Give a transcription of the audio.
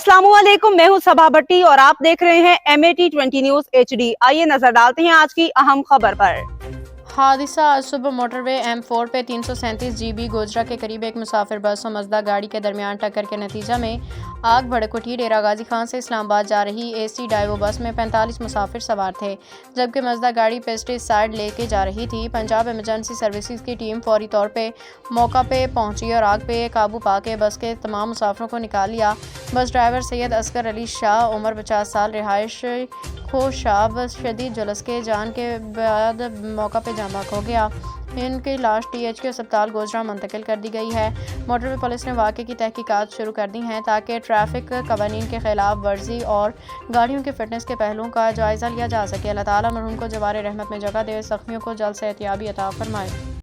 अस्सलाम वालेकुम, मैं हूं सबा भट्टी और आप देख रहे हैं MAT20 न्यूज HD। आइए नजर डालते हैं आज की अहम खबर पर। हादसा आज सुबह मोटरवे M4 पे 337 GB गोजरा के करीब एक मुसाफिर बस और मजदा गाड़ी के दरमियान टक्कर के नतीजा में आग भड़क उठी। डेरा गाजी खान से इस्लामाबाद जा रही AC डाइवो बस में 45 मुसाफिर सवार थे, जबकि मजदा गाड़ी पेस्टिसाइड लेके जा रही थी। पंजाब इमरजेंसी सर्विसेज की टीम फौरी तौर पे मौका पे पहुंची और आग पे काबू पाके बस के तमाम मुसाफिरों को निकाल लिया। बस ड्राइवर सैयद असगर अली शाह, उम्र 50 साल, रिहाइश खोशाब, शदीद जुलस के जान के बाद मौका पे जामबाग हो गया। इनकी लाश THQ अस्पताल गोजरा मुंतकिल कर दी गई है। मोटरवे पुलिस ने वाक़े की तहकीकात शुरू कर दी हैं ताकि ट्रैफिक कवानीन के खिलाफ वर्जी और गाड़ियों के फिटनेस के पहलुओं का जायज़ा लिया जा सके। अल्लाह ताला मरहूम को जवार रहमत में जगह दे, ज़ख्मियों को जल्द से एहतियाबी अता फरमाए।